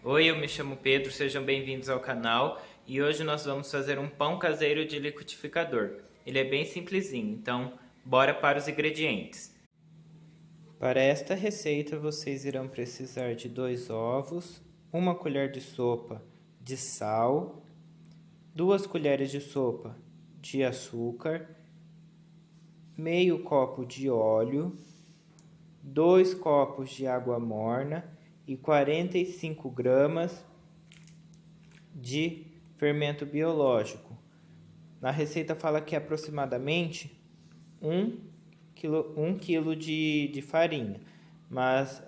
Oi, eu me chamo Pedro, sejam bem-vindos ao canal e hoje nós vamos fazer um pão caseiro de liquidificador. Ele é bem simplesinho, então bora para os ingredientes. Para esta receita vocês irão precisar de 2 ovos, 1 colher de sopa de sal, 2 colheres de sopa de açúcar, meio copo de óleo, 2 copos de água morna e 45 gramas de fermento biológico. Na receita fala que é aproximadamente 1 quilo de farinha, mas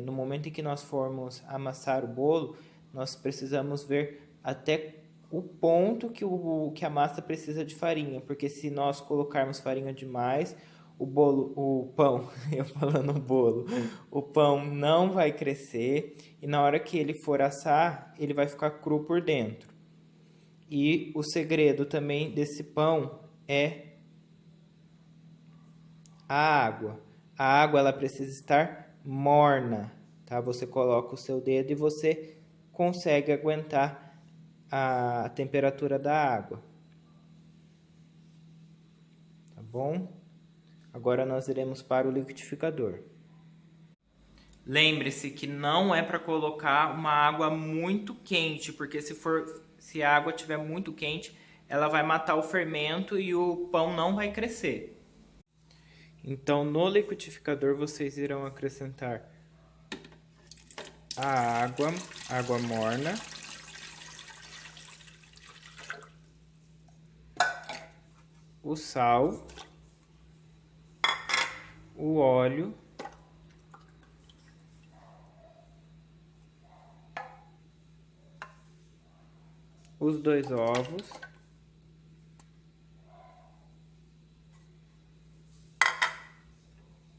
no momento em que nós formos amassar o bolo, nós precisamos ver até o ponto que a massa precisa de farinha, porque se nós colocarmos farinha demais, o pão, eu falando bolo, o pão não vai crescer e na hora que ele for assar, ele vai ficar cru por dentro. E o segredo também desse pão é a água. A água ela precisa estar morna, tá? Você coloca o seu dedo e você consegue aguentar a temperatura da água. Tá bom? Agora nós iremos para o liquidificador. Lembre-se que não é para colocar uma água muito quente, porque se a água estiver muito quente, ela vai matar o fermento e o pão não vai crescer. Então, no liquidificador vocês irão acrescentar a água morna, o sal, o óleo, os 2 ovos,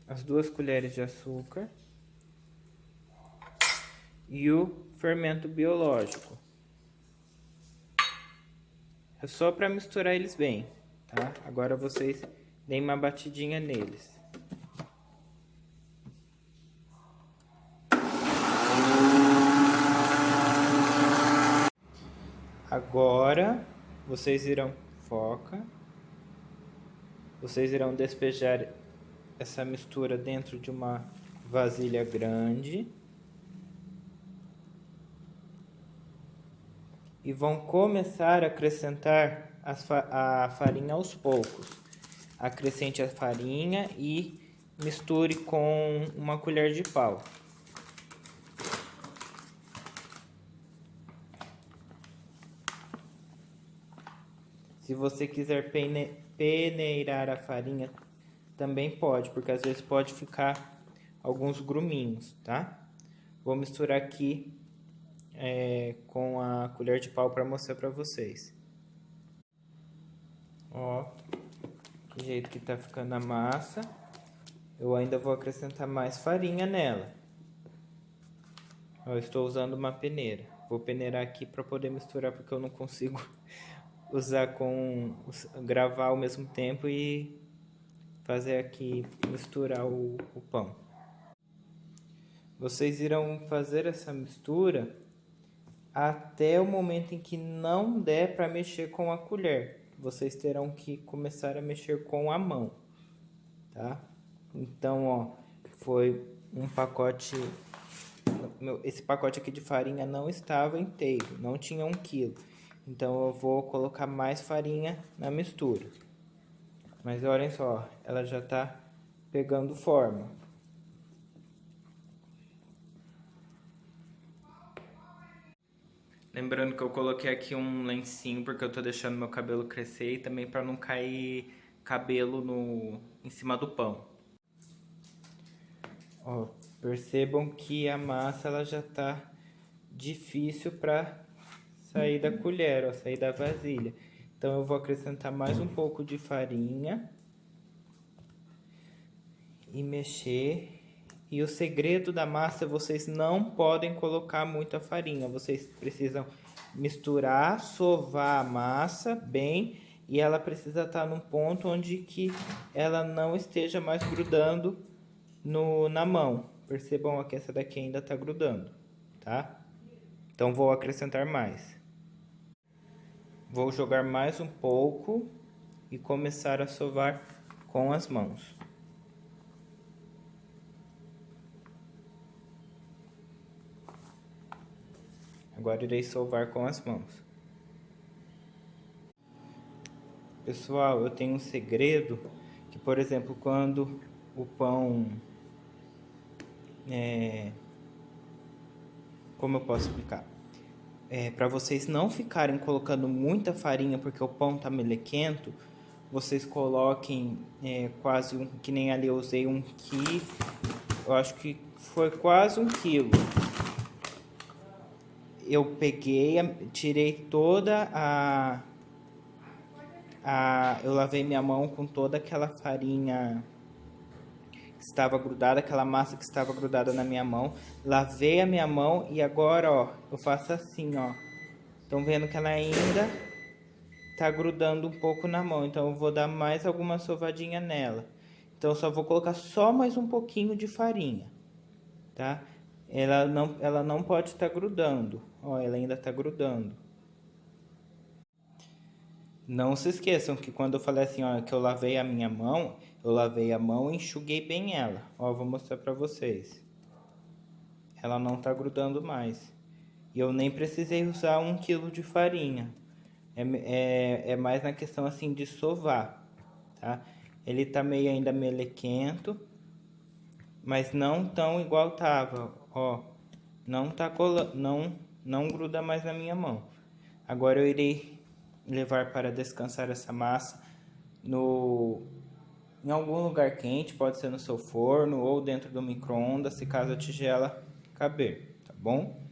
as 2 colheres de açúcar e o fermento biológico. É só para misturar eles bem, tá? Agora vocês deem uma batidinha neles. Agora vocês irão despejar essa mistura dentro de uma vasilha grande e vão começar a acrescentar a farinha aos poucos. Acrescente a farinha e misture com uma colher de pau. Se você quiser peneirar a farinha, também pode, porque às vezes pode ficar alguns gruminhos, tá? Vou misturar aqui com a colher de pau para mostrar para vocês. Ó, que jeito que tá ficando a massa. Eu ainda vou acrescentar mais farinha nela. Eu estou usando uma peneira. Vou peneirar aqui para poder misturar, porque eu não consigo gravar ao mesmo tempo e fazer aqui, misturar o pão. Vocês irão fazer essa mistura até o momento em que não der para mexer com a colher. Vocês terão que começar a mexer com a mão, tá? Então, ó, foi um pacote. Esse pacote aqui de farinha não estava inteiro, não tinha 1 quilo. Então eu vou colocar mais farinha na mistura. Mas olhem só, ela já está pegando forma. Lembrando que eu coloquei aqui um lencinho porque eu tô deixando meu cabelo crescer e também para não cair cabelo em cima do pão. Ó, percebam que a massa ela já tá difícil para sair da colher, ó, sair da vasilha. Então eu vou acrescentar mais um pouco de farinha e mexer. E o segredo da massa, vocês não podem colocar muita farinha. Vocês precisam misturar, sovar a massa bem e ela precisa estar num ponto onde que ela não esteja mais grudando na mão. Percebam que essa daqui ainda está grudando, tá? Então vou acrescentar mais. Vou jogar mais um pouco e começar a sovar com as mãos. Agora irei sovar com as mãos. Pessoal, eu tenho um segredo que, por exemplo, quando o pão como eu posso explicar? Para vocês não ficarem colocando muita farinha porque o pão tá melequento, vocês coloquem quase que nem ali eu usei 1 quilo, eu acho que foi quase 1 quilo. Eu peguei, tirei toda eu lavei minha mão com toda aquela farinha que estava grudada, aquela massa que estava grudada na minha mão. Lavei a minha mão e agora, ó, eu faço assim, ó. Estão vendo que ela ainda tá grudando um pouco na mão, então eu vou dar mais alguma sovadinha nela. Então eu só vou colocar só mais um pouquinho de farinha, tá? Ela não pode estar grudando, ó, ela ainda tá grudando. Não se esqueçam que quando eu falei assim, ó, que eu lavei a minha mão, eu lavei a mão e enxuguei bem ela. Ó, vou mostrar pra vocês. Ela não tá grudando mais. E eu nem precisei usar 1 quilo de farinha. É mais na questão assim de sovar, tá? Ele tá meio ainda melequento, mas não tão igual tava, ó. Não tá não gruda mais na minha mão. Agora eu irei levar para descansar essa massa em algum lugar quente, pode ser no seu forno ou dentro do micro-ondas, se caso a tigela caber, tá bom?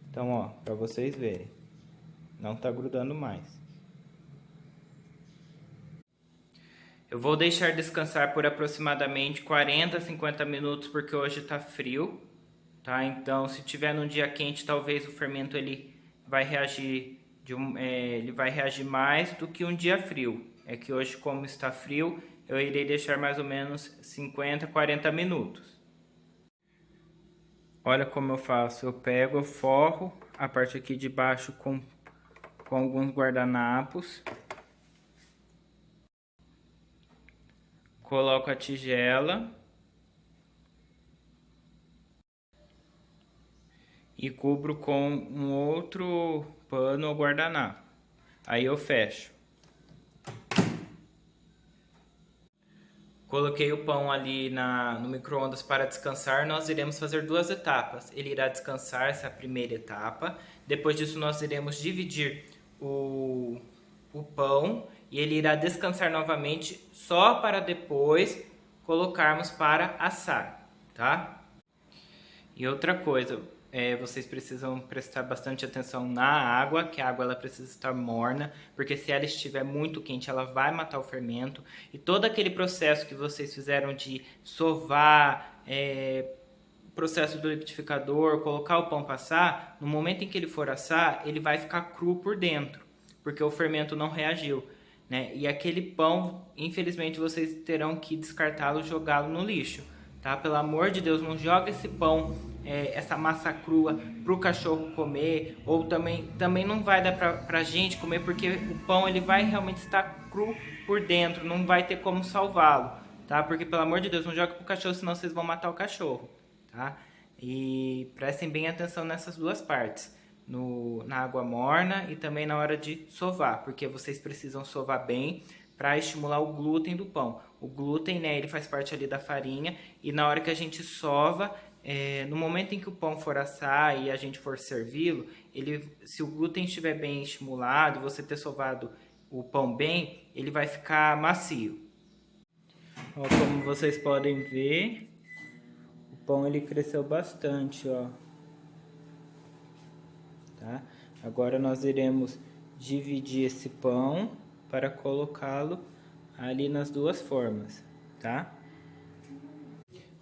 Então, ó, para vocês verem, não tá grudando mais. Eu vou deixar descansar por aproximadamente 40 a 50 minutos, porque hoje tá frio, tá? Então, se tiver num dia quente, talvez o fermento ele vai reagir ele vai reagir mais do que um dia frio. É que hoje, como está frio, eu irei deixar mais ou menos 50 a 40 minutos. Olha como eu faço. Eu pego, eu forro a parte aqui de baixo com alguns guardanapos. Coloco a tigela. E cubro com um outro pano ou guardanapo. Aí eu fecho. Coloquei o pão ali no micro-ondas para descansar. Nós iremos fazer 2 etapas. Ele irá descansar essa primeira etapa. Depois disso nós iremos dividir o pão e ele irá descansar novamente só para depois colocarmos para assar, tá? E outra coisa, vocês precisam prestar bastante atenção na água, que a água ela precisa estar morna, porque se ela estiver muito quente, ela vai matar o fermento. E todo aquele processo que vocês fizeram de sovar, processo do liquidificador, colocar o pão para assar, no momento em que ele for assar, ele vai ficar cru por dentro, porque o fermento não reagiu, né? E aquele pão, infelizmente, vocês terão que descartá-lo, jogá-lo no lixo, tá? Pelo amor de Deus, não joga esse pão, essa massa crua para o cachorro comer, ou também não vai dar pra gente comer, porque o pão ele vai realmente estar cru por dentro, não vai ter como salvá-lo, tá? Porque pelo amor de Deus, não joga pro cachorro, senão vocês vão matar o cachorro, tá? E prestem bem atenção nessas duas partes, na água morna e também na hora de sovar, porque vocês precisam sovar bem para estimular o glúten do pão. O glúten, né, ele faz parte ali da farinha, e na hora que a gente sova, no momento em que o pão for assar e a gente for servi-lo, se o glúten estiver bem estimulado, você ter sovado o pão bem, ele vai ficar macio. Ó, como vocês podem ver, o pão ele cresceu bastante, ó. Tá? Agora nós iremos dividir esse pão para colocá-lo ali nas duas formas, tá?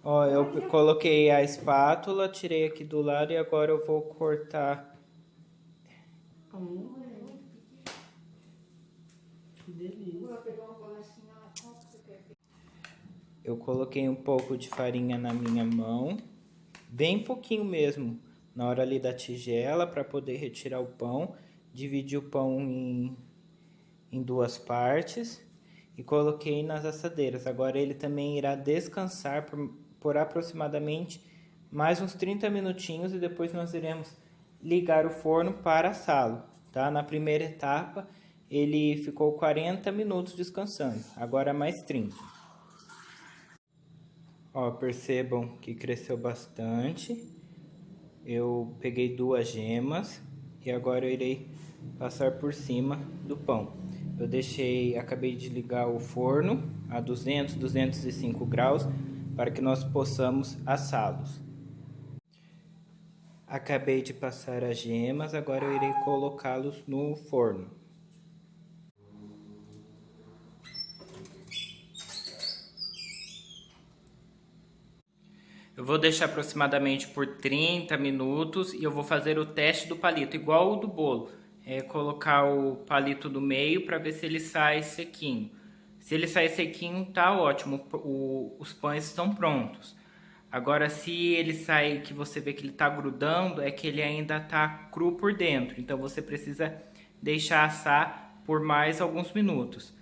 Ó, eu coloquei a espátula, tirei aqui do lado e agora eu vou cortar. Que delícia. Eu coloquei um pouco de farinha na minha mão, bem pouquinho mesmo, na hora ali da tigela para poder retirar o pão. Dividi o pão em duas partes e coloquei nas assadeiras. Agora ele também irá descansar por aproximadamente mais uns 30 minutinhos e depois nós iremos ligar o forno para assá-lo, tá? Na primeira etapa ele ficou 40 minutos descansando, agora mais 30. Ó, percebam que cresceu bastante. Eu peguei 2 gemas e agora eu irei passar por cima do pão. Eu acabei de ligar o forno a 205 graus para que nós possamos assá-los. Acabei de passar as gemas, agora eu irei colocá-los no forno. Eu vou deixar aproximadamente por 30 minutos e eu vou fazer o teste do palito, igual o do bolo. Colocar o palito do meio para ver se ele sai sequinho. Se ele sair sequinho, tá ótimo, os pães estão prontos. Agora, se ele sair que você vê que ele tá grudando, é que ele ainda tá cru por dentro. Então, você precisa deixar assar por mais alguns minutos.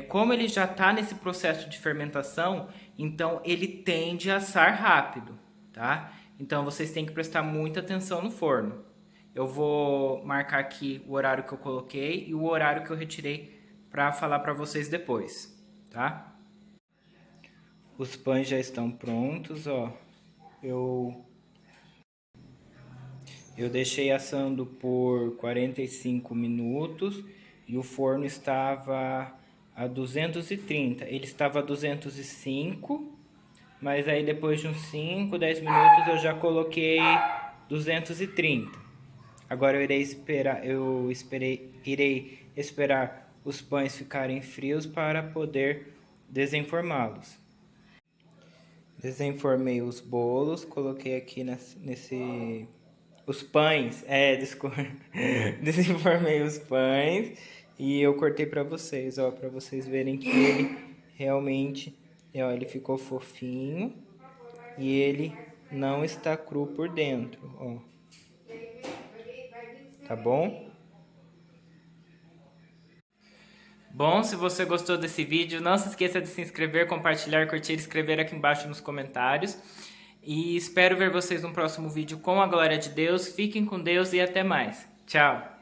Como ele já tá nesse processo de fermentação, então ele tende a assar rápido, tá? Então, vocês têm que prestar muita atenção no forno. Eu vou marcar aqui o horário que eu coloquei e o horário que eu retirei para falar para vocês depois, tá? Os pães já estão prontos, ó. Eu deixei assando por 45 minutos e o forno estava a 230. Ele estava a 205, mas aí depois de uns 5, 10 minutos eu já coloquei 230. Agora eu irei esperar os pães ficarem frios para poder desenformá-los. Desenformei os bolos, coloquei aqui os pães, desculpa. Desenformei os pães e eu cortei para vocês, ó, para vocês verem que ele realmente, ó, ele ficou fofinho e ele não está cru por dentro, ó. Tá bom? Bom, se você gostou desse vídeo, não se esqueça de se inscrever, compartilhar, curtir e escrever aqui embaixo nos comentários. E espero ver vocês no próximo vídeo com a glória de Deus. Fiquem com Deus e até mais. Tchau!